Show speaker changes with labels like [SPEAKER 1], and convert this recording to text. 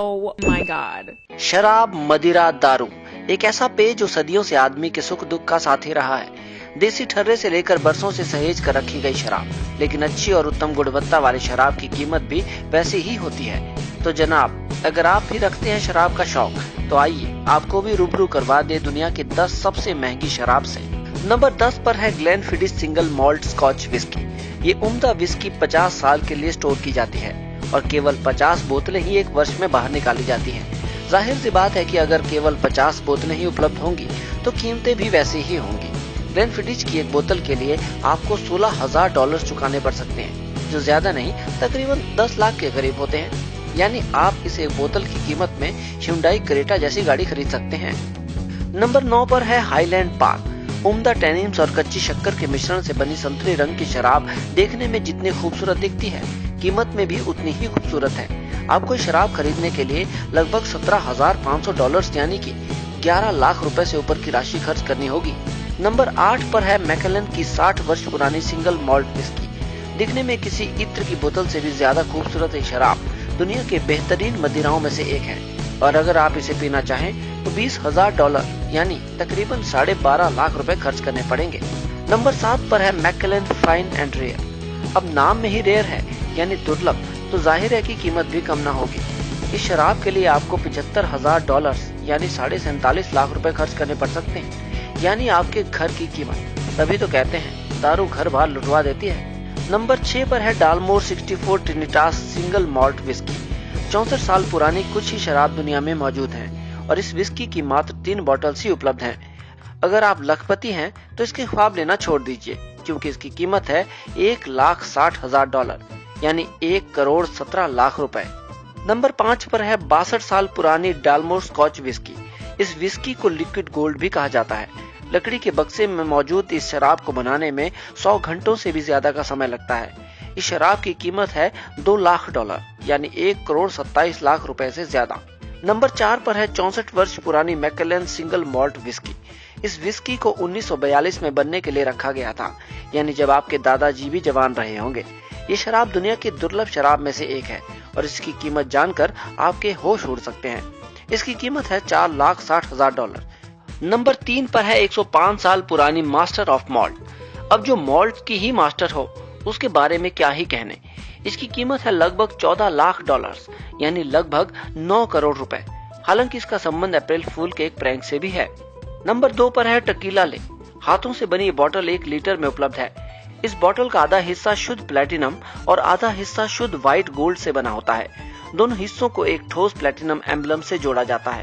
[SPEAKER 1] Oh my God.
[SPEAKER 2] शराब, मदिरा, दारू एक ऐसा पेय जो सदियों से आदमी के सुख दुख का साथी रहा है। देसी ठर्रे से लेकर बरसों से सहेज कर रखी गई शराब, लेकिन अच्छी और उत्तम गुणवत्ता वाली शराब की कीमत भी वैसी ही होती है। तो जनाब, अगर आप भी रखते हैं शराब का शौक, तो आइए आपको भी रूबरू करवा दे दुनिया की 10 सबसे महंगी शराब से। नंबर 10 पर है ग्लेनफिडिस सिंगल मॉल्ट स्कॉच विस्की। ये उम्दा विस्की 50 साल के लिए स्टोर की जाती है और केवल 50 बोतलें ही एक वर्ष में बाहर निकाली जाती हैं। जाहिर सी बात है कि अगर केवल 50 बोतलें ही उपलब्ध होंगी तो कीमतें भी वैसी ही होंगी। ग्लेनफिडिस की एक बोतल के लिए आपको $16,000 चुकाने पड़ सकते हैं, जो ज्यादा नहीं तकरीबन 10 लाख के करीब होते हैं। यानी आप इस एक बोतल की कीमत में Hyundai क्रेटा जैसी गाड़ी खरीद सकते हैं। नंबर 9 पर है हाईलैंड पार्क। उम्दा टैनिन्स और कच्ची शक्कर के मिश्रण से बनी संतरी रंग की शराब देखने में जितनी खूबसूरत दिखती है, कीमत में भी उतनी ही खूबसूरत है। आपको शराब खरीदने के लिए लगभग $17,500 यानी कि 11 लाख रुपए से ऊपर की राशि खर्च करनी होगी। नंबर 8 पर है मैकेलन की 60 वर्ष पुरानी सिंगल मॉल्ट विस्की। दिखने में किसी इत्र की बोतल से भी ज्यादा खूबसूरत ये शराब दुनिया के बेहतरीन मदिराओं में से एक है, और अगर आप इसे पीना चाहें तो $20,000 यानी तकरीबन 12.5 लाख रुपए खर्च करने पड़ेंगे। नंबर 7 पर है मैकेलन फाइन एंड रेयर। अब नाम में ही रेयर है यानी दुर्लभ, तो जाहिर है कि कीमत भी कम ना होगी। इस शराब के लिए आपको $75,000 यानी 47.5 लाख रुपए खर्च करने पड़ सकते हैं, यानी आपके घर की कीमत। तभी तो कहते हैं दारू घर बार लुटवा देती है। नंबर 6 पर है डालमोर 64 ट्रिनिटास सिंगल मॉल्ट विस्की। 64 साल पुरानी कुछ ही शराब दुनिया में मौजूद है और इस विस्की की मात्र 3 बॉटल्स ही उपलब्ध हैं। अगर आप लखपति हैं तो इसके ख्वाब लेना छोड़ दीजिए, क्योंकि इसकी कीमत है $1,60,000 यानी 1,17 लाख रुपए। नंबर 5 पर है 62 साल पुरानी डालमोर स्कॉच विस्की। इस विस्की को लिक्विड गोल्ड भी कहा जाता है। लकड़ी के बक्से में मौजूद इस शराब को बनाने में 100 घंटों से भी ज्यादा का समय लगता है। इस शराब की कीमत है $2 लाख यानी 1,27 लाख रुपए से ज्यादा। नंबर 4 पर है 64 वर्ष पुरानी मैकेलन सिंगल मॉल्ट विस्की। इस विस्की को 1942 में बनने के लिए रखा गया था, यानी जब आपके दादाजी भी जवान रहे होंगे। ये शराब दुनिया की दुर्लभ शराब में से एक है और इसकी कीमत जानकर आपके होश उड़ सकते हैं। इसकी कीमत है $4,60,000। नंबर 3 पर है 105 साल पुरानी मास्टर ऑफ मॉल्ट। अब जो मॉल्ट की ही मास्टर हो उसके बारे में क्या ही कहने। इसकी कीमत है लगभग $14 लाख यानी लगभग 9 करोड़ रुपए। हालांकि इसका संबंध अप्रैल फूल के एक प्रैंक से भी है। नंबर 2 पर है टकीला ले। हाथों से बनी ये बोतल 1 लीटर में उपलब्ध है। इस बोतल का आधा हिस्सा शुद्ध प्लेटिनम और आधा हिस्सा शुद्ध व्हाइट गोल्ड से बना होता है। दोनों हिस्सों को एक ठोस प्लेटिनम एम्बलम से जोड़ा जाता है।